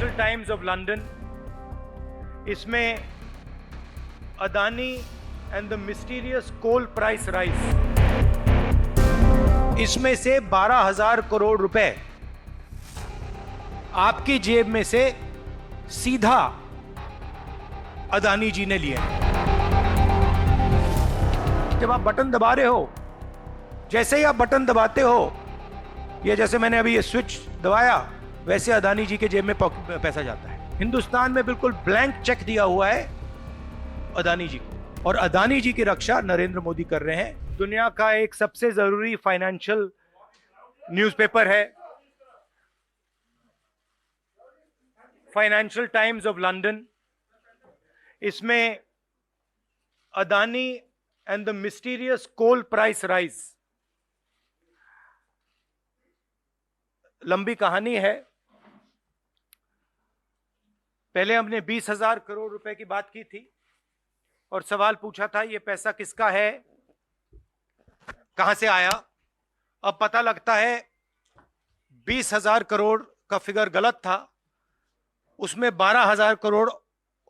Financial Times of London, इसमें Adani and the mysterious coal price rise, इसमें से 12,000 करोड़ रुपए आपकी जेब में से सीधा अदानी जी ने लिए। जब आप बटन दबा रहे हो, जैसे ही आप बटन दबाते हो, ये जैसे मैंने अभी ये स्विच दबाया, वैसे अदानी जी के जेब में पैसा जाता है। हिंदुस्तान में बिल्कुल ब्लैंक चेक दिया हुआ है अदानी जी को, और अदानी जी की रक्षा नरेंद्र मोदी कर रहे हैं। दुनिया का एक सबसे जरूरी फाइनेंशियल न्यूज़पेपर है फाइनेंशियल टाइम्स ऑफ लंदन, इसमें Adani and the mysterious coal price rise, लंबी कहानी है। पहले हमने 20,000 करोड़ रुपए की बात की थी और सवाल पूछा था ये पैसा किसका है, कहां से आया। अब पता लगता है 20,000 करोड़ का फिगर गलत था, उसमें 12,000 करोड़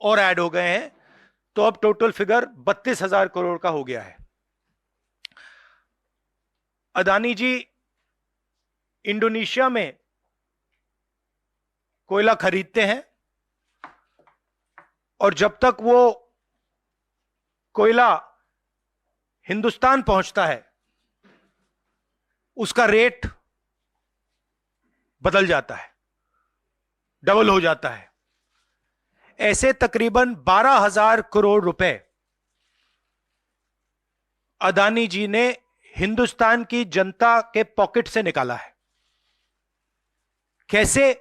और ऐड हो गए हैं, तो अब टोटल फिगर 32,000 करोड़ का हो गया है। अदानी जी इंडोनेशिया में कोयला खरीदते हैं और जब तक वो कोयला हिंदुस्तान पहुंचता है उसका रेट बदल जाता है, डबल हो जाता है। ऐसे तकरीबन 12,000 करोड़ रुपए अदानी जी ने हिंदुस्तान की जनता के पॉकेट से निकाला है। कैसे?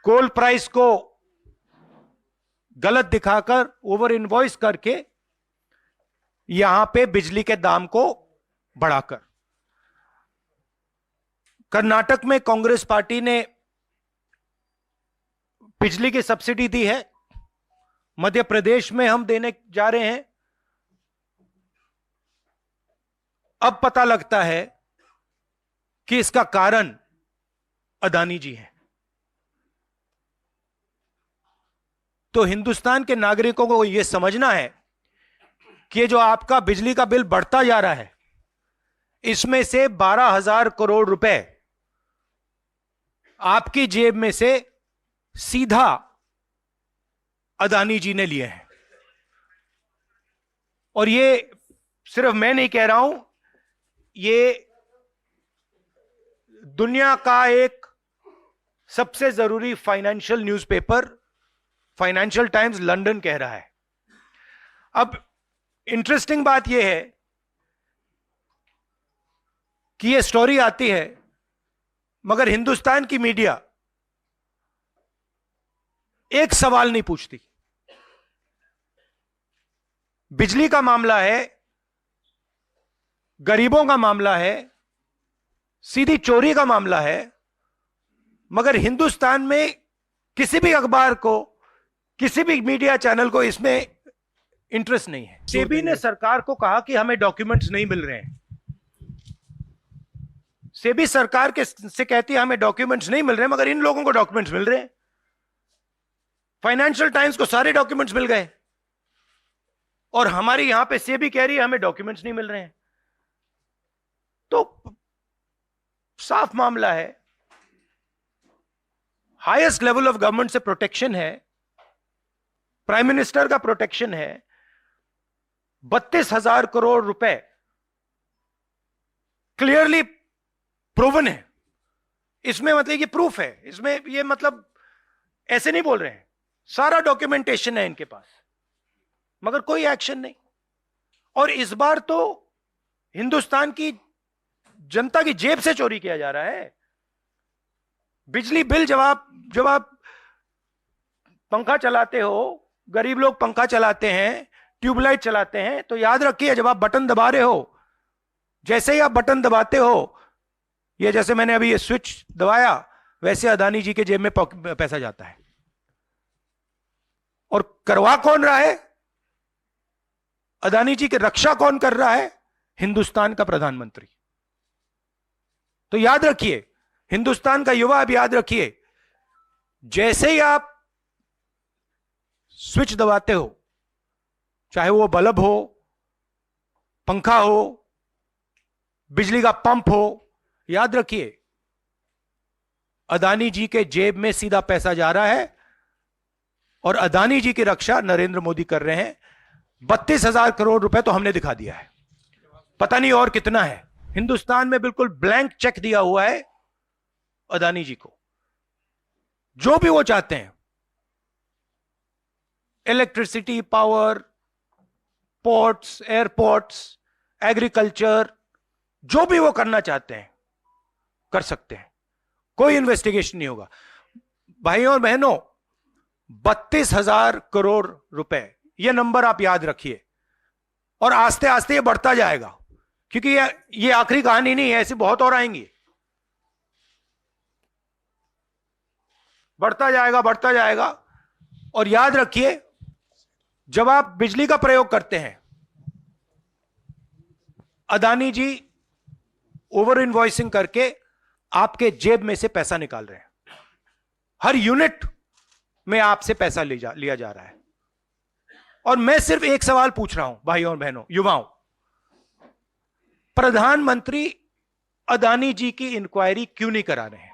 कोल प्राइस को गलत दिखाकर, ओवर इनवॉइस करके, यहां पे बिजली के दाम को बढ़ाकर। कर्नाटक में कांग्रेस पार्टी ने बिजली की सब्सिडी दी है, मध्य प्रदेश में हम देने जा रहे हैं। अब पता लगता है कि इसका कारण अदानी जी हैं। तो हिंदुस्तान के नागरिकों को यह समझना है कि ये जो आपका बिजली का बिल बढ़ता जा रहा है, इसमें से 12,000 करोड़ रुपए आपकी जेब में से सीधा अदानी जी ने लिए हैं। और ये सिर्फ मैं नहीं कह रहा हूं, ये दुनिया का एक सबसे जरूरी financial newspaper financial times London कह रहा है। अब इंटरेस्टिंग बात यह है कि यह स्टोरी आती है, मगर हिंदुस्तान की मीडिया एक सवाल नहीं पूछती। बिजली का मामला है, गरीबों का मामला है, सीधी चोरी का मामला है, मगर हिंदुस्तान में किसी भी अखबार को, किसी भी मीडिया चैनल को इसमें इंटरेस्ट नहीं है। सेबी ने सरकार को कहा कि हमें डॉक्यूमेंट्स नहीं मिल रहे हैं। सेबी सरकार के से कहती है हमें डॉक्यूमेंट्स नहीं मिल रहे हैं, मगर इन लोगों को डॉक्यूमेंट्स मिल रहे हैं। फाइनेंशियल टाइम्स को सारे डॉक्यूमेंट्स मिल गए और हमारी यहां पे सेबी कह रही है हमें डॉक्यूमेंट्स नहीं मिल रहे हैं। तो साफ मामला है, हाईएस्ट लेवल ऑफ गवर्नमेंट से प्रोटेक्शन है, प्राइम मिनिस्टर का प्रोटेक्शन है। 32,000 करोड़ रुपए क्लियरली प्रूवन है। इसमें मतलब ये प्रूफ है, इसमें ये मतलब ऐसे नहीं बोल रहे हैं, सारा डॉक्यूमेंटेशन है इनके पास, मगर कोई एक्शन नहीं। और इस बार तो हिंदुस्तान की जनता की जेब से चोरी किया जा रहा है। बिजली बिल जब आप पंखा चलाते हो, गरीब लोग पंखा चलाते हैं, ट्यूबलाइट चलाते हैं, तो याद रखिए जब आप बटन दबा रहे हो, जैसे ही आप बटन दबाते हो, ये जैसे मैंने अभी ये स्विच दबाया, वैसे अदानी जी के जेब में पैसा जाता है। और करवा कौन रहा है? अदानी जी की रक्षा कौन कर रहा है? हिंदुस्तान का प्रधानमंत्री। तो याद रखिए, हिंदुस्तान का युवा, अब याद रखिए, जैसे ही आप स्विच दबाते हो, चाहे वो बल्ब हो, पंखा हो, बिजली का पंप हो, याद रखिए अदानी जी के जेब में सीधा पैसा जा रहा है और अदानी जी की रक्षा नरेंद्र मोदी कर रहे हैं। 32,000 करोड़ रुपए तो हमने दिखा दिया है, पता नहीं और कितना है। हिंदुस्तान में बिल्कुल ब्लैंक चेक दिया हुआ है अदानी जी को, जो भी वो चाहते हैं, electricity, power, ports, airports, agriculture, जो भी वो करना चाहते हैं कर सकते हैं, कोई इन्वेस्टिगेशन नहीं होगा। भाइयों और बहनों, 32,000 करोड़ रुपए, ये नंबर आप याद रखिए, और आस्ते आस्ते ये बढ़ता जाएगा, क्योंकि ये आखिरी कहानी नहीं है, ऐसी बहुत और आएंगी। बढ़ता जाएगा, बढ़ता जाएगा। और याद रखिए, जब आप बिजली का प्रयोग करते हैं, अदानी जी ओवर इनवॉइसिंग करके आपके जेब में से पैसा निकाल रहे हैं, हर यूनिट में आपसे पैसा लिया जा रहा है। और मैं सिर्फ एक सवाल पूछ रहा हूं भाइयों और बहनों, युवाओं, प्रधानमंत्री अदानी जी की इंक्वायरी क्यों नहीं करा रहे हैं?